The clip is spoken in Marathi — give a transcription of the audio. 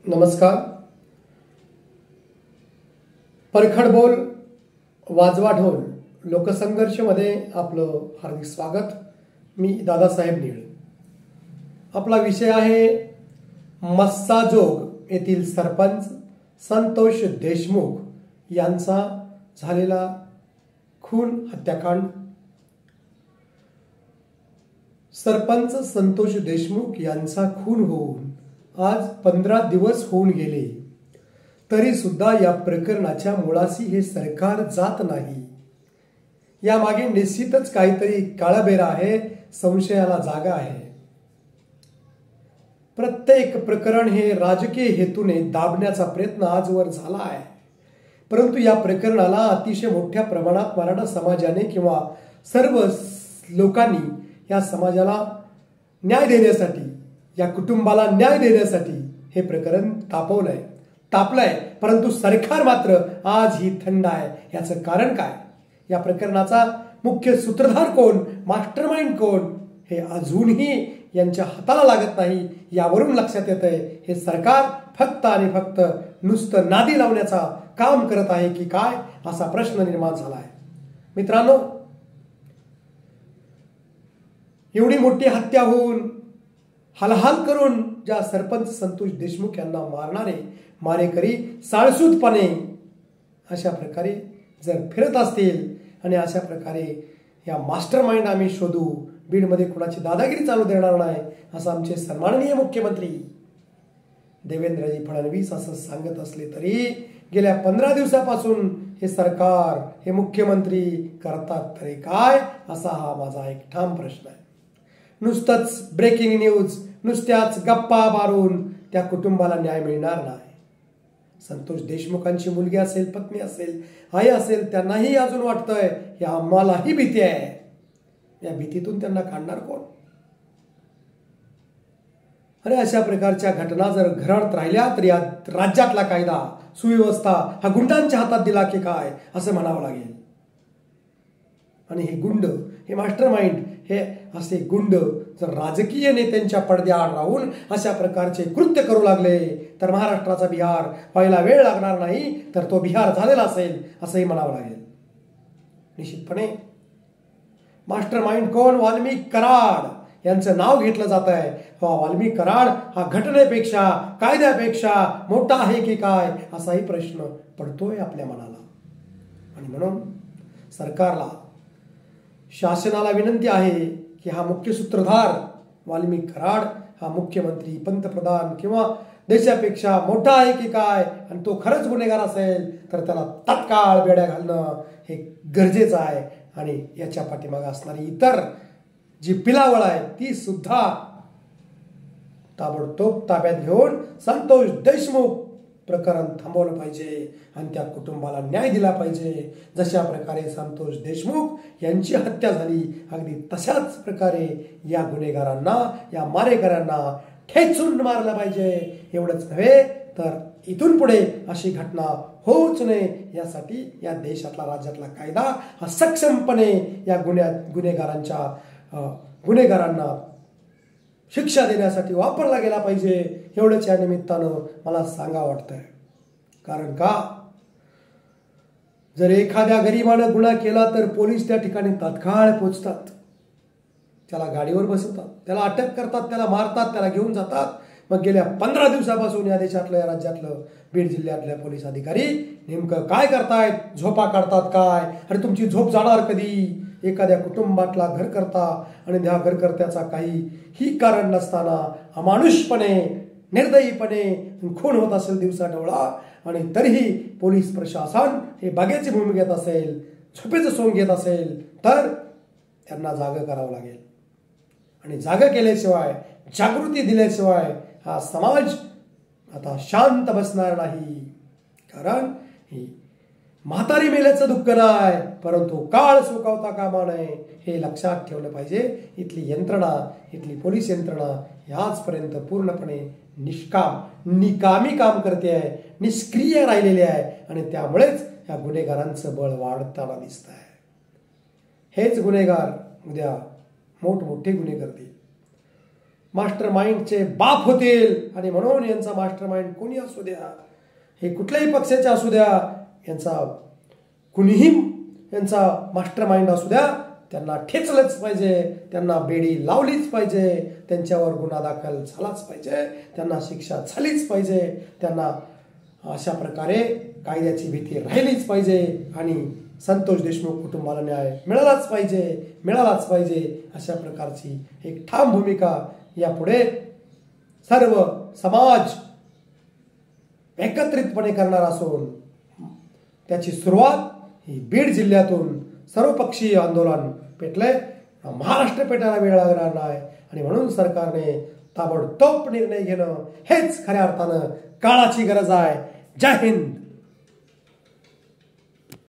नमस्कार. परखड बोल वाजवा ढोल लोकसंघर्षमध्ये आपलं हार्दिक स्वागत. मी दादासाहेब नीळ. आपला विषय आहे मस्साजोग येथील सरपंच संतोष देशमुख यांचा झालेला खून हत्याकांड. सरपंच संतोष देशमुख यांचा खून होऊन आज 15 दिवस होऊन गेले, तरी सुद्धा या प्रकरणाच्या मुळाशी हे सरकार जात नाही. यामागे निश्चितच काहीतरी काळबेरा आहे, संशयाला जागा आहे. प्रत्येक प्रकरण हे राजकीय हेतूने दाबण्याचा प्रयत्न आजवर झाला आहे, परंतु या प्रकरणाला अतिशय मोठ्या प्रमाणात मराठा समाजाने किंवा सर्व लोकांनी या समाजाला न्याय देण्यासाठी, या कुटुंबाला न्याय देण्यासाठी हे प्रकरण तापलंय. परंतु सरकार मात्र आजही थंड आहे. याचं कारण काय? या प्रकरणाचा मुख्य सूत्रधार कोण, मास्टरमाइंड कोण, हे अजूनही यांच्या हाताला लागत नाही. यावरून लक्षात येतंय हे सरकार फक्त आणि फक्त नुसतं नादी लावण्याचा काम करत आहे की काय, असा प्रश्न निर्माण झाला आहे. मित्रांनो, एवढी मोठी हत्या होऊन हालहाल करून ज्या सरपंच संतोष देशमुख यांना मारणारे मारेकरी साळसूदपणे अशा प्रकारे जर फिरत असतील आणि अशा प्रकारे या मास्टरमाइंड आम्ही शोधू, बीडमध्ये कुणाची दादागिरी चालू देणार नाही, असं आमचे सन्माननीय मुख्यमंत्री देवेंद्रजी फडणवीस असं सांगत असले तरी गेल्या 15 दिवसापासून हे सरकार, हे मुख्यमंत्री करतात तरी काय, असा हा माझा एक ठाम प्रश्न आहे. नुसतंच ब्रेकिंग न्यूज, नुसत्याच गप्पा मारून त्या कुटुंबाला न्याय मिळणार नाही. संतोष देशमुखांची मुलगी असेल, पत्नी असेल, आई असेल, त्यांनाही अजून वाटतंय की आम्हालाही भीती आहे. या भीतीतून त्यांना काढणार कोण? अरे, अशा प्रकारच्या घटना जर घडत राहिल्या तर या राज्यातला कायदा सुव्यवस्था हा गुंडांच्या हातात दिला की काय, असं म्हणावं लागेल. आणि हे गुंड, हे मास्टरमाइंड, हे असे गुंड जर राजकीय नेत्यांच्या पडद्याआड राहून अशा प्रकारचे कृत्य करू लागले तर महाराष्ट्राचा बिहार व्हायला वेळ लागणार नाही, तर तो बिहार झालेला असेल असंही म्हणावं लागेल. निश्चितपणे मास्टरमाइंड कोण? वाल्मिक कराड यांचं नाव घेतलं जात आहे. वाल्मिक कराड हा घटनेपेक्षा, कायद्यापेक्षा मोठा आहे की काय, असाही प्रश्न पडतोय आपल्या मनाला. आणि म्हणून सरकारला, शासनाला विनंती आहे की हा मुख्य सूत्रधार वाल्मिक कराड हा मुख्यमंत्री, पंतप्रधान किंवा देशापेक्षा मोठा आहे की काय, आणि तो खरंच गुन्हेगार असेल तर त्याला तत्काळ बेड्या घालणं हे गरजेचं आहे. आणि याच्या पाठीमागे असणारी इतर जी पिलावळ आहे ती सुद्धा ताबडतोब ताब्यात घेऊन संतोष देशमुख प्रकरण थांबवलं पाहिजे आणि त्या कुटुंबाला न्याय दिला पाहिजे. जशा प्रकारे संतोष देशमुख यांची हत्या झाली, अगदी तशाच प्रकारे या गुन्हेगारांना, या मारेकऱ्यांना ठेचून मारलं पाहिजे. एवढंच नव्हे तर इथून पुढे अशी घटना होऊच नये यासाठी या देशातला, राज्यातला कायदा हा सक्षमपणे या गुन्हेगारांना शिक्षा देण्यासाठी वापरला गेला पाहिजे. एवढंच या निमित्तानं मला सांगा वाटतंय. कारण का, जर एखाद्या गरीबानं गुन्हा केला तर पोलीस त्या ठिकाणी तात्काळ पोहोचतात, त्याला गाडीवर बसवतात, त्याला अटक करतात, त्याला मारतात, त्याला घेऊन जातात. मग गेल्या 15 दिवसापासून या देशातलं, या राज्यातलं, बीड जिल्ह्यातल्या पोलीस अधिकारी नेमकं काय करतायत? झोपा काढतात काय? अरे, तुमची झोप जाणार कधी? एखाद्या कुटुंबातला घरकर्ता आणि त्या घरकर्त्याचा काहीही कारण नसताना अमानुषपणे, निर्दयीपणे खून होत असेल दिवसा डोळा, आणि तरीही पोलीस प्रशासन हे बघ्याची भूमिका घेत असेल, झोपेचं सोंग घेत असेल, तर त्यांना जागं करावं लागेल. आणि जागं केल्याशिवाय, जागृती दिल्याशिवाय हा समाज आता शांत बसणार नाही. कारण ही म्हातारी मेल्याचं दुःख नाही, परंतु काळ सुकावता कामा नये हे लक्षात ठेवलं पाहिजे. इथली यंत्रणा, इथली पोलीस यंत्रणा आजपर्यंत पूर्णपणे निकामी काम करते आहे, निष्क्रिय राहिलेली आहे. आणि त्यामुळेच या गुन्हेगारांचं बळ वाढताना दिसत आहे. हेच गुन्हेगार उद्या मोठमोठे गुन्हे करतील. मास्टर माइंडचे बाप होतील आणि म्हणून यांचा मास्टर माइंड कोणी असू द्या, हे कुठल्याही पक्षाचे असू द्या, कुणीही यांचा मास्टर माइंड असू द्या, त्यांना ठेचलंच पाहिजे, त्यांना बेडी लावलीच पाहिजे, त्यांच्यावर गुन्हा दाखल झालाच पाहिजे, त्यांना शिक्षा झालीच पाहिजे, त्यांना अशा प्रकारे कायद्याची भीती राहिलीच पाहिजे आणि संतोष देशमुख कुटुंबाला न्याय मिळालाच पाहिजे अशा प्रकारची एक ठाम भूमिका यापुढे सर्व समाज एकत्रितपणे करणार असून त्याची सुरुवात ही बीड जिल्ह्यातून सर्वपक्षीय आंदोलन पेटले, महाराष्ट्र पेटायला वेळ लागणार नाही आणि म्हणून सरकारने ताबडतोब निर्णय घेणं हेच खऱ्या अर्थानं काळाची गरज आहे. जय हिंद.